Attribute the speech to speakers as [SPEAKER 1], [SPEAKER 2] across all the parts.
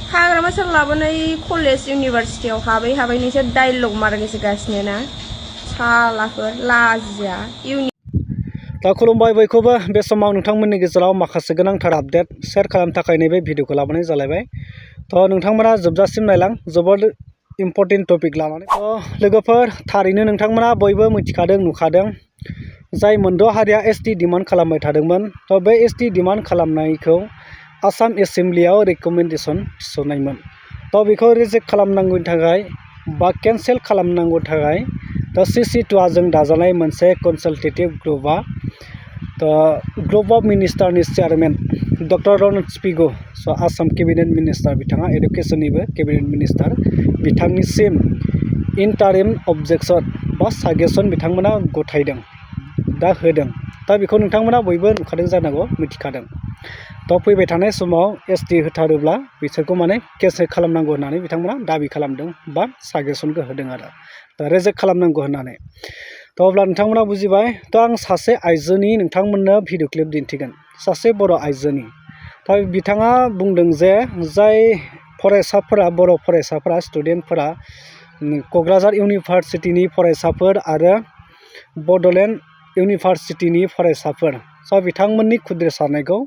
[SPEAKER 1] हाग्रामा सार लाबोनाय कलेज इउनिभारसिटियाव हाबै नोंसोर डायलग मारगासिनो ना सालाफोर लाजिया
[SPEAKER 2] दा खुलुमबाय बयखौबो बे समाव नोंथांमोननि गेजेराव माखासे गोनांथार आपडेट शेयार खालामनो थाखाय नैबे भिडिअखौ लाबोनाय जालायबाय। नोंथांमोना जोबजासिम नायलां, जोबोद इम्पर्टेन्ट टपिक लानानै। लोगोफोर, थारैनो नोंथांमोना बयबो मिथिखादों नुखादों जाय मोनद' हारिया एसटि डिमान्ड खालामबाय थादोंमोन। बे एसटि डिमान्ड खालामनायखौ आसाम एसेम्ब्लियाव रेकमेन्डेसन थिसननायमोन। बेखौ रिजेक्ट खालामनांगौनि थाखाय बा केन्सेल खालामनांगौनि थाखाय CC2 जों दाजानाय मोनसे कनसालटेटिभ ग्रुपआ ग्रुप अफ मिनिस्टारनि चेयारमेन डक्टर रनल्ड स्पिगु, आसाम केबिनेट मिनिस्टार, बिथाङा एडुकेसननिबो केबिनेट मिनिस्टार, बिथांनिसिम इन्टारिम अबजेक्सन बा साजेसन बिथांमोना गथायदों, होदों। बेखौ नोंथांमोना बयबो नुखादों जानांगौ, मिथिखादों। फैबाय थानाय समाव एसटि होथारोब्ला बिसोरखौ माने केन्सेल खालामनांगौ होननानै बिथांमोना दाबि खालामदों बा साजेसनखौ होदों आरो रिजेक्ट खालामनांगौ होननानै। अब्ला नोंथांमोना बुजिबाय। आं सासे आइजोनि नोंथांमोननो भिडिअ क्लिप दिन्थिगोन, सासे बर' आइजोनि। बिथाङा बुंदों जे जाय फरायसाफोरा, बर' फरायसाफोरा, स्टुडेन्टफोरा क'क्राझार इउनिभारसिटिनि फरायसाफोर आरो बड'लेण्ड इउनिभारसिटिनि फरायसाफोर, बिथांमोननि खुद्रिसारनायखौ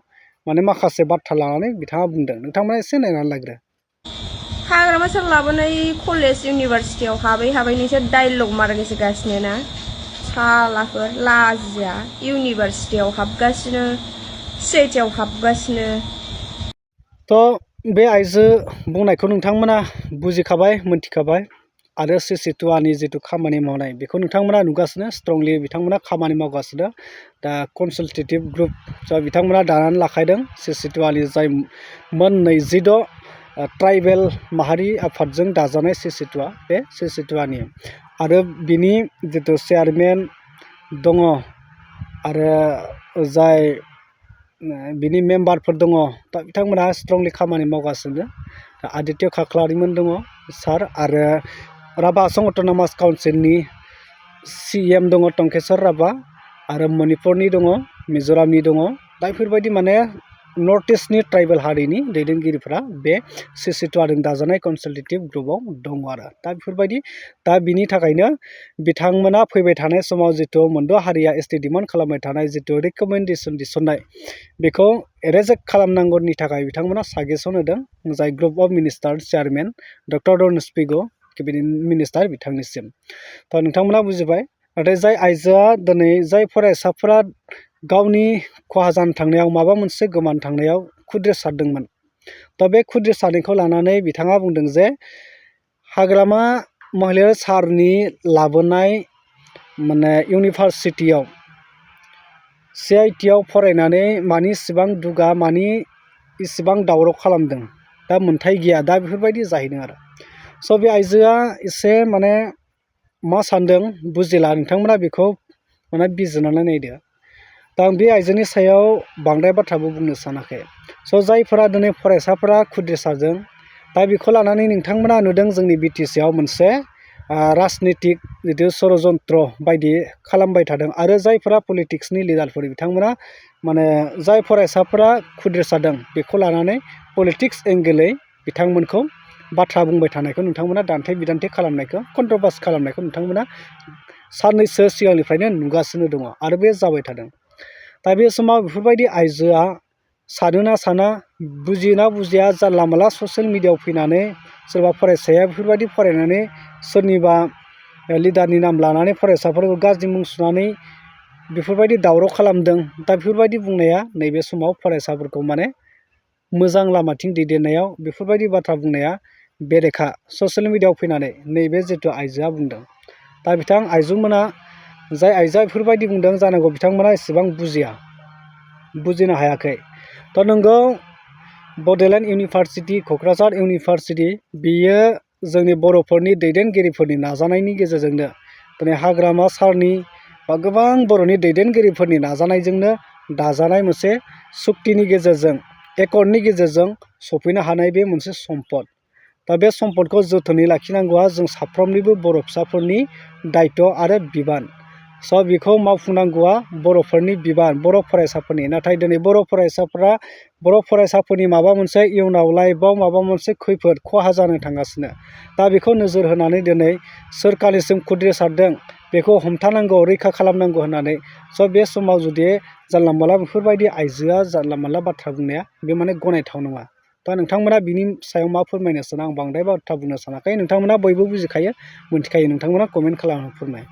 [SPEAKER 2] माने माखासे बाथ्रा लानानै बिथाङा बुंदों। नोंथांमोना एसे नायनानै लाग्रो।
[SPEAKER 1] हाग्रामा सार लाबोनाय कलेज इउनिभारसिटियाव हाबै नोंसोर डायलग मारगासिनो ना सालाफोर लाजिया इउनिभारसिटियाव हाबगासिनो, सिआइटिआव हाबगासिनो।
[SPEAKER 2] बे आइजो बुंनायखौ नोंथांमोना बुजिखाबाय, मोनथिखाबाय आरो CC2 जिथु खामानि मावनाय बेखौ नोंथांमोना नुगासिनो। स्ट्रंलि बिथांमोना खामानि मावगासिनो। कनसालटेटिभ ग्रुप बिथांमोना दानानै लाखायदों। CC2 जाय मोन 26 ट्राइबेल माहारि आफादजों दाजानाय CC2, बे CC2 आरो बिनि जिथु चेयारमेन दङ आरो जाय बिनि मेम्बारफोर दङ, बिथांमोना स्ट्रंलि खामानि मावगासिनो। आदित्य खाख्लारिमोन दङ सार, आरो राभा आसाम अट'नमास काउन्सिलनि CM दङ टंकेश्वर राभा, आरो मणिपुरनि दङ, मिज'रामनि दङ। बेफोरबायदि माने नर्थ इस्टनि ट्राइबेल हारिनि दैदेनगिरिफोरा बे CC2 दाजानाय कनसालटेटिभ ग्रुपआव दङ आरो बेफोरबायदि। बिनि थाखायनो बिथांमोना फैबाय थानाय समाव जिथु मोनद' हारिया एसटि डिमान्ड खालामबाय थानाय जिथु रेकमेन्डेसन थिसननाय, बेखौ रिजेक्ट खालामनांगौनि थाखाय बिथांमोना साजेसन होदों जाय group of minister chairman doctor Ronald स्पिगु, केबिनेट मिनिस्टार, बिथांनिसिम। नोंथांमोना बुजिबाय। नाथाय जाय आइजोआ दिनै, जाय फरायसाफोरा गावनि खहा जानो थांनायाव, माबा मोनसे गोमानो थांनायाव खुद्रिसारदोंमोन, बे खुद्रिसारनायखौ लानानै बिथाङा बुंदों जे हाग्रामा महिलारी सारनि लाबोनाय माने इउनिभारसिटियाव CIT फरायनानै मानि इसिबां दुगा, मानि इसिबां दावराव खालामदों, मोन्थाय गैया, बेफोरबायदि जाहैदों आरो। बे आइजोआ एसे माने मा सानदों बुजिला। नोंथांमोना बेखौ माने बिजिरनानै नायदो। आं बे आइजोनि सायाव बांद्राय बाथ्राबो बुंनो सानाखै। जायफोरा दिनै फरायसाफोरा खुद्रिसारदों, बेखौ लानानै नोंथांमोना नुदों जोंनि BTC मोनसे राजनितिक जिथु षड़यन्त्र बायदि खालामबाय थादों। आरो जायफोरा पलिटिक्सनि लिडारफोर, बिथांमोना माने जाय फरायसाफोरा खुद्रिसारदों बेखौ लानानै पलिटिक्स एंगेलै बिथांमोनखौ बाथ्रा बुंबाय थानायखौ नोंथांमोना दान्थे बिदान्थे खालामनायखौ, कन्ट्रभार्स खालामनायखौ नोंथांमोना साननैसो सिगांनिफ्रायनो नुगासिनो दङ आरो बे जाबाय थादों। बे समाव बेफोरबायदि आइजोआ सानोना साना, बुजियोना बुजिया, जानला मानला ससियेल मिडियायाव फैनानै सोरबा फरायसाया बेफोरबायदि फरायनानै सोरनिबा लिडारनि नाम लानानै फरायसाफोरखौ गाज्रि मुं सुनानै बेफोरबायदि दावराव खालामदों। बेफोरबायदि बुंनाया नैबे समाव फरायसाफोरखौ माने मोजां लामाथिं दैदेननायाव बेफोरबायदि बाथ्रा बुंनाया बेरेखा। ससियेल मिडियायाव फैनानै नैबे जिथु आइजोआ बुंदों, बिथां आइजोमोना, जाय आइजोआ बेफोरबायदि बुंदों, जानांगौ बिथांमोना एसेबां बुजिनो हायाखै। नंगौ, बड'लेण्ड इउनिभारसिटि, क'क्राझार इउनिभारसिटि, बेयो जोंनि बर'फोरनि दैदेनगिरिफोरनि नाजानायनि गेजेरजोंनो, दिनै हाग्रामा सारनि बा गोबां बर'नि दैदेनगिरिफोरनि नाजानायजोंनो दाजानाय मोनसे सुक्तिनि गेजेरजों, एकर्डनि गेजेरजों सफैनो हानाय बे मोनसे सम्पद। बे सम्पदखौ जोथोनै लाखिनांगौआ जों साफ्रोमनिबो बर' फिसाफोरनि दायित्व आरो बिबान। स' बेखौ मावफुंनांगौआ बर'फोरनि बिबान, बर' फरायसाफोरनि। नाथाय दिनै बर' फरायसाफोरनि माबा मोनसे इयुनाव लाइफआव माबा मोनसे खैफोद खहा जानो थांगासिनो। दा बेखौ नोजोर होनानै दिनै सोरखारनिसिम खुद्रिया सारदों, बेखौ हमथानांगौ, रैखा खालामनांगौ होननानै। स' बे समाव जुदि जानला मोनला बेफोरबायदि आइजोआ जानला मोनला बाथ्रा बुंनाया बे माने गनायथाव नङा। दा नोंथांमोना बिनि सायाव मा फोरमायनो सानो? आं बांद्राय बाथ्रा बुंनो सानाखै, नोंथांमोना बयबो बुजिखायो, मोनथिखायो, नोंथांमोना कमेन्ट खालामनानै फोरमाय।